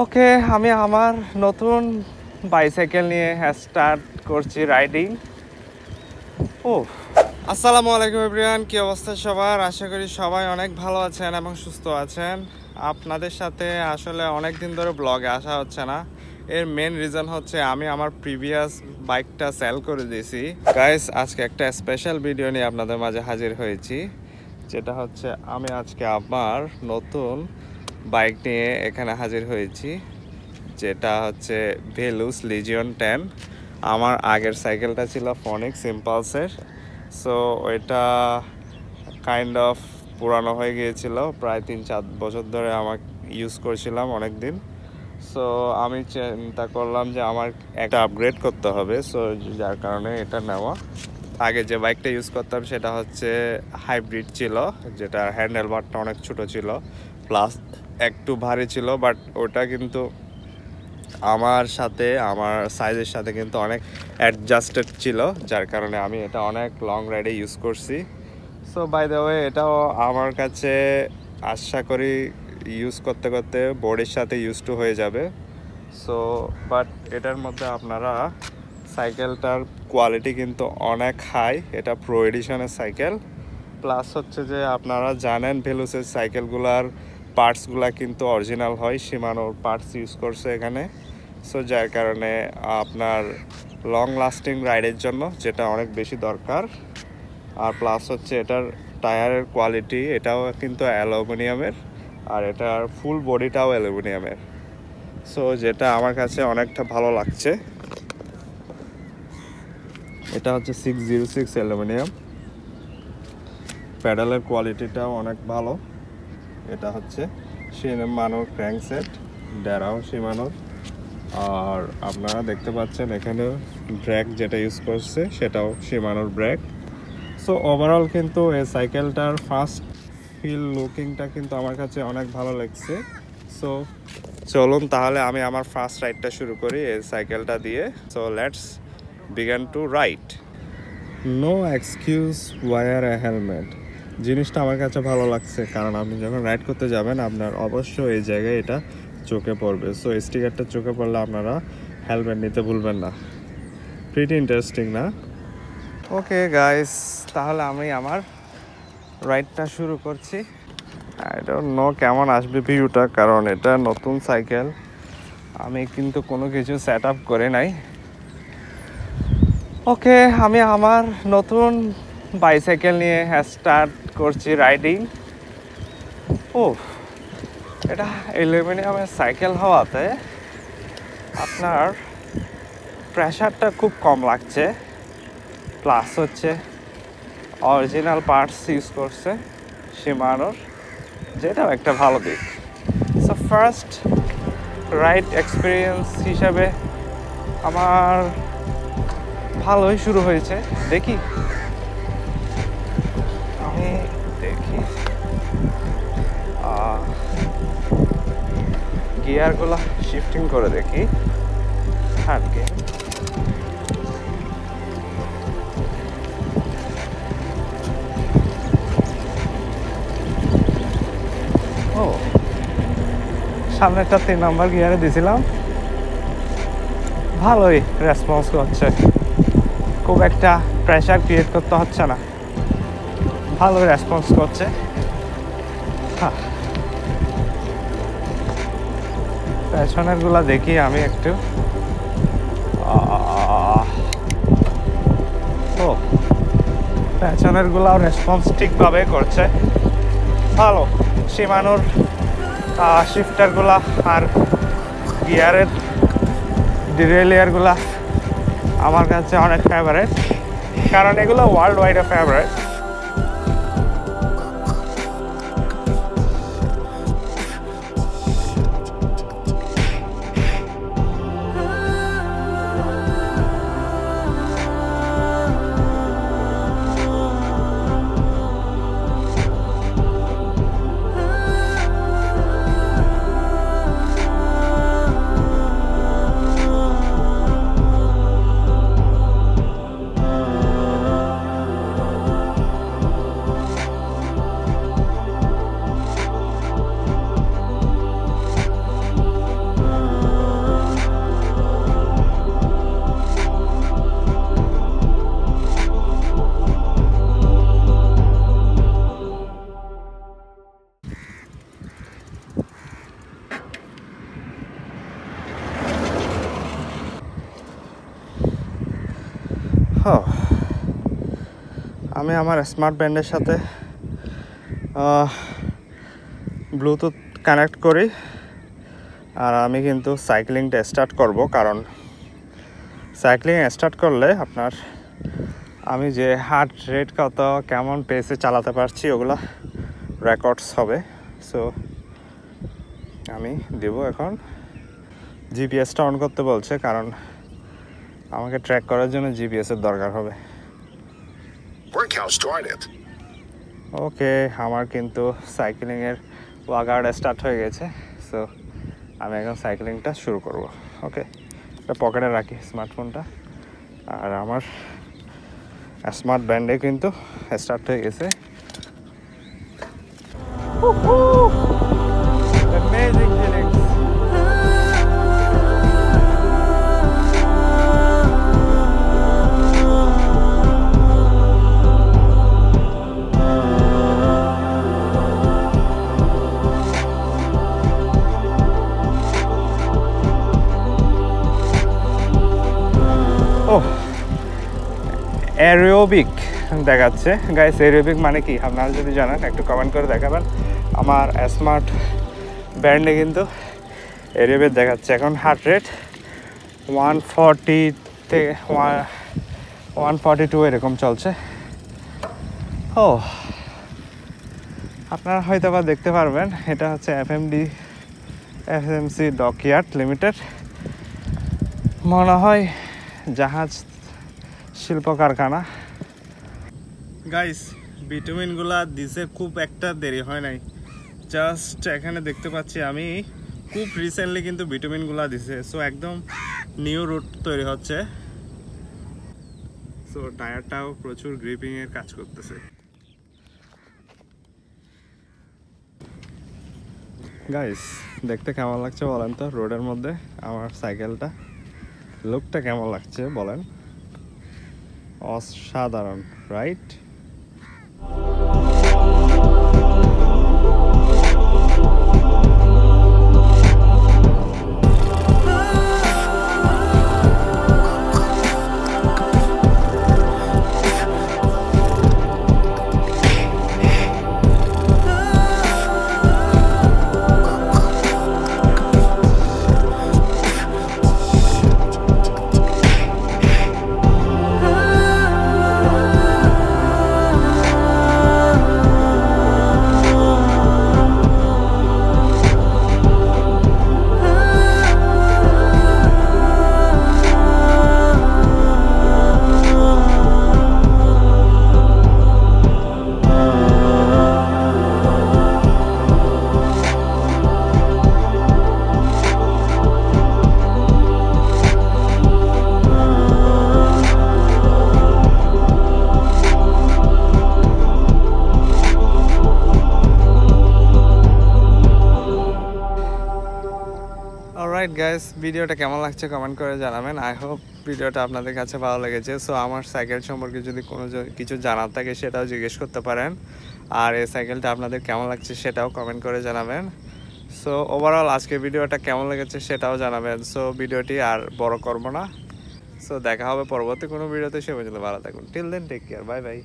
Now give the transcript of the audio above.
ওকে, আমি আমার নতুন বাইসাইকেল নিয়ে স্টার্ট করছি রাইডিং। ও, আসসালামু আলাইকুম এভরিওয়ান, কি অবস্থা সবার? আশা করি সবাই অনেক ভালো আছেন এবং সুস্থ আছেন। আপনাদের সাথে আসলে অনেক দিন ধরে ব্লগে আসা হচ্ছে না। এর মেন রিজন হচ্ছে আমি আমার প্রিভিয়াস বাইকটা সেল করে দিয়েছি। গাইস, আজকে একটা স্পেশাল ভিডিও নিয়ে আপনাদের মাঝে হাজির হয়েছি, যেটা হচ্ছে আমি আজকে আমার নতুন বাইক নিয়ে এখানে হাজির হয়েছি, যেটা হচ্ছে ভেলুস লিজিয়ন 10। আমার আগের সাইকেলটা ছিল ফনিক্স ইম্পালসের। সো ওইটা কাইন্ড অফ পুরানো হয়ে গিয়েছিল, প্রায় 3-4 বছর ধরে আমার ইউজ করছিলাম অনেক দিন। সো আমি চিন্তা করলাম যে আমার একটা আপগ্রেড করতে হবে, সো যার কারণে এটা নেওয়া। আগে যে বাইকটা ইউজ করতাম সেটা হচ্ছে হাইব্রিড ছিল, যেটার হ্যান্ডেল বারটা অনেক ছোট ছিল, প্লাস একটু ভারী ছিল, বাট ওটা কিন্তু আমার সাথে আমার সাইজের সাথে কিন্তু অনেক অ্যাডজাস্টেড ছিল, যার কারণে আমি এটা অনেক লং রাইডে ইউজ করছি। সো বাই দ্য ওয়ে, এটাও আমার কাছে আশা করি ইউজ করতে করতে বডির সাথে ইউজ টু হয়ে যাবে। সো বাট এটার মধ্যে আপনারা সাইকেলটার কোয়ালিটি কিন্তু অনেক হাই, এটা প্রো এডিশনের সাইকেল। প্লাস হচ্ছে যে আপনারা জানেন ভেলুসের সাইকেলগুলার পার্টসগুলা কিন্তু অরিজিনাল হয়, শিমানোর পার্টস ইউজ করছে এখানে। সো যার কারণে আপনার লং লাস্টিং রাইডের জন্য যেটা অনেক বেশি দরকার। আর প্লাস হচ্ছে এটার টায়ারের কোয়ালিটি, এটাও কিন্তু অ্যালুমিনিয়ামের, আর এটার ফুল বডিটাও অ্যালুমিনিয়ামের। সো যেটা আমার কাছে অনেকটা ভালো লাগছে। এটা হচ্ছে 606 অ্যালুমিনিয়াম। প্যাডালের কোয়ালিটিটাও অনেক ভালো। এটা হচ্ছে শিমানোর ক্র্যাঙ্কসেট, ড্যারাও শিমানোর। আর আপনারা দেখতে পাচ্ছেন এখানে ব্রেক যেটা ইউজ করছে সেটাও শিমানোর ব্রেক। সো ওভারঅল কিন্তু এই সাইকেলটার ফার্স্ট ফিল লুকিংটা কিন্তু আমার কাছে অনেক ভালো লাগছে। সো চলুন তাহলে আমি আমার ফার্স্ট রাইডটা শুরু করি এই সাইকেলটা দিয়ে। So let's begin to ride. No excuse wear a helmet, জিনিসটা আমার কাছে ভালো লাগছে, কারণ আপনি যখন রাইড করতে যাবেন আপনার অবশ্যই এই জায়গায় এটা চোখে পড়বে। সো স্টিকারটা চোখে পড়লে আপনারা হেলমেট নিতে ভুলবেন না। প্রিটি ইন্টারেস্টিং না? ওকে গাইস, তাহলে আমি আমার রাইডটা শুরু করছি। আই ডোন্ট নো কেমন আসবে ভিউটা, কারণ এটা নতুন সাইকেল, আমি কিন্তু কোনো কিছু সেট আপ করে নাই। ওকে, আমি আমার নতুন বাইসাইকেল নিয়ে স্টার্ট করছি রাইডিং। ও, এটা অ্যালুমিনিয়ামের সাইকেল হওয়াতে আপনার প্রেশারটা খুব কম লাগছে। প্লাস হচ্ছে অরিজিনাল পার্টস ইউজ করছে শিমানোর, যেটাও একটা ভালো দিক। সো ফার্স্ট রাইড এক্সপিরিয়েন্স হিসাবে আমার ভালোই শুরু হয়েছে। দেখি গিয়ারগুলো শিফটিং করে দেখি। হ্যান্ড গিয়ার, ও সামনেটা 3 নাম্বার গিয়ারে দিছিলাম, ভালোই রেসপন্স করছে, খুব একটা প্রেশার ক্রিয়েট করতে হচ্ছে না, ভালোই রেসপন্স করছে। হ্যাঁ, পেছনের গুলা দেখি আমি একটু। ও, পেছনের গুলাও রেসপন্স ঠিকভাবে করছে, ভালো। শিমানোর শিফটার গুলা আর গিয়ারের ডিরেলিয়ার গুলা আমার কাছে অনেক ফেভারিট, কারণ এগুলো ওয়ার্ল্ড ওয়াইড ফেভারিট। আমি আমার স্মার্ট ব্যান্ডের সাথে ব্লুটুথ কানেক্ট করি, আর আমি কিন্তু সাইক্লিংটা স্টার্ট করব, কারণ সাইক্লিং স্টার্ট করলে আপনার আমি যে হার্ট রেট কত কেমন পেসে চালাতে পারছি ওগুলো রেকর্ডস হবে। সো আমি দেব এখন জিপিএসটা অন করতে বলছে, কারণ আমাকে ট্র্যাক করার জন্য জিপিএসের দরকার হবে। ওকে, আমার কিন্তু সাইক্লিংয়ের ওয়ার্কআউট স্টার্ট হয়ে গেছে। সো আমি এখন সাইক্লিংটা শুরু করব। ওকে, এটা পকেটে রাখি স্মার্টফোনটা, আর আমার স্মার্ট ব্যান্ডে কিন্তু স্টার্ট হয়ে গেছে। Amazing feelings. অ্যারোবিক দেখাচ্ছে গাইস। অ্যারোবিক মানে কি আপনারা যদি জানেন একটু কমেন্ট করে দেখাবেন। আমার স্মার্ট ব্যান্ডে কিন্তু অ্যারোবিক দেখাচ্ছে। এখন হার্ট রেট 140 থেকে 142 এরকম চলছে। আপনারা হয়তো বা দেখতে পারবেন, এটা হচ্ছে এফএমসি ডকইয়ার্ড লিমিটেড, মনে হয় জাহাজ শিল্প কারখানা। গাইস, ভিটামিনগুলা দিছে, খুব একটা দেরি হয় নাই। জাস্ট এখানে দেখতে পাচ্ছি আমি খুব রিসেন্টলি কিন্তু ভিটামিনগুলা দিছে। সো একদম নিউ রুট তৈরি হচ্ছে। সো টায়ারটাও প্রচুর গ্রিপিংয়ের কাজ করতেছে। গাইস, দেখতে কেমন লাগছে বলেন তো রোডের মধ্যে আমার সাইকেলটা? লুকটা কেমন লাগছে বলেন? অসাধারণ, রাইট? অলরাইট গাইস, ভিডিওটা কেমন লাগছে কমেন্ট করে জানাবেন। আই হোপ ভিডিওটা আপনাদের কাছে ভালো লেগেছে। সো আমার সাইকেল সম্পর্কে যদি কোনো কিছু জানার থাকে সেটাও জিজ্ঞেস করতে পারেন, আর এই সাইকেলটা আপনাদের কেমন লাগছে সেটাও কমেন্ট করে জানাবেন। সো ওভারঅল আজকে ভিডিওটা কেমন লেগেছে সেটাও জানাবেন। সো ভিডিওটি আর বড় করব না। সো দেখা হবে পরবর্তী কোনো ভিডিওতে। সে পর্যন্ত ভালো থাকুন। Till then, take care, bye by.